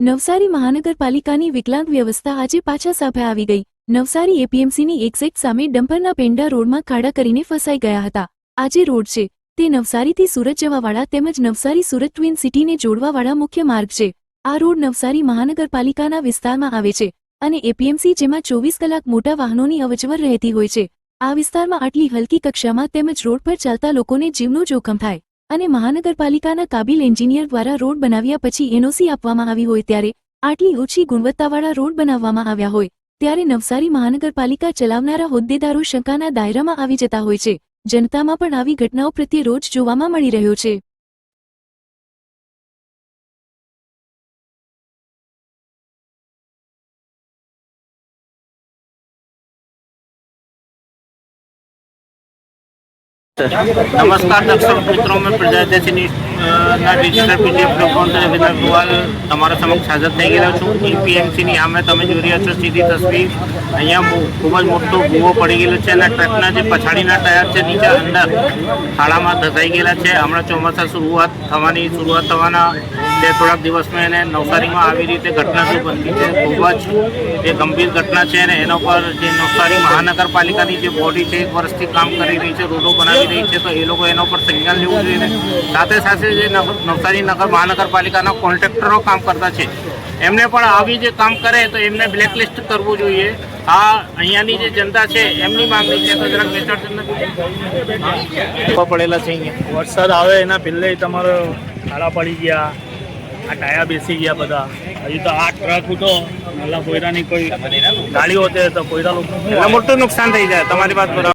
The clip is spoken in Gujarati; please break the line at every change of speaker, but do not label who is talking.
નવસારી મહાનગરપાલિકાની વિકલાંગ વ્યવસ્થા આજે પાછા સામે આવી ગઈ। નવસારી એપીએમસીની એક્ઝેક્ટ સામે ડમ્પરના પેંડા રોડમાં ખાડા કરીને ફસાઈ ગયા હતા। આજે રોડ છે તે નવસારીથી સુરત જવાવાળા તેમજ નવસારી સુરત ટ્વિન સિટીને જોડવાવાળા મુખ્ય માર્ગ છે। આ રોડ નવસારી મહાનગરપાલિકાના વિસ્તારમાં આવે છે અને એપીએમસી જેમાં 24 કલાક મોટા વાહનોની અવરજવર રહેતી હોય છે। આ વિસ્તારમાં આટલી હલકી કક્ષામાં તેમજ રોડ પર ચાલતા લોકોને જીવનું જોખમ થાય અને મહાનગરપાલિકાના કાબિલ એન્જિનિયર દ્વારા રોડ બનાવ્યા પછી એનઓસી આપવામાં આવી હોય ત્યારે આટલી ઓછી ગુણવત્તાવાળા રોડ બનાવવામાં આવ્યા હોય ત્યારે નવસારી મહાનગરપાલિકા ચલાવનારા હોદ્દેદારો શંકાના દાયરામાં આવી જતા હોય છે। જનતામાં પણ આવી ઘટનાઓ પ્રત્યે રોજ જોવામાં મળી રહ્યો છે।
नमस्कार दर्शक मित्रों में प्रजादेशी डिजिटल पीडीएफ प्लेटफॉर्म विनर गोवाल तमारा समक्ष हाजर થઈ ગયેલો છું। ઈપીએમસીની સામે તમે જોઈ રહ્યા છો સીધી તસવીર। અહીંયા ખૂબ જ મોટો ભૂવો પડી ગયેલો છે અને ટ્રકના જે પછાડીના ટાયર છે નીચે અંદર ખાડામાં ધસાઈ ગયેલા છે। હમણાં ચોમાસા શરૂઆત થવાના થોડાક દિવસમાં એને નવસારીમાં આવી રીતે ઘટના જો બનતી છે ખૂબ જ એ ગંભીર ઘટના છે અને એના પર જે નવસારી મહાનગરપાલિકાની જે બોડી છે 1 વર્ષથી કામ કરી રહી છે, રોડો બનાવી રહી છે, તો એ લોકો એના પર સંજ્ઞાન લેવું જોઈએ। સાથે સાથે જે નવસારી મહાનગરપાલિકાના કોન્ટ્રાક્ટરો કામ કરતા છે એમને પણ આવી જે કામ કરે તો એમને બ્લેકલિસ્ટ કરવું જોઈએ। આ અહીંયાની જે જનતા છે એમની માંગણી છે। તો જરાક પડેલા છે અહીંયા
વરસાદ આવે એના પહેલે તમારો ખાડા પડી ગયા, આ ટાયા બેસી ગયા બધા। હજી તો આ ટ્રક ઉઠો પેલા કોયરાની કોઈ ગાડીઓ છે તો કોયરા લોકો
મોટું નુકસાન થઈ જાય। તમારી વાત બરાબર।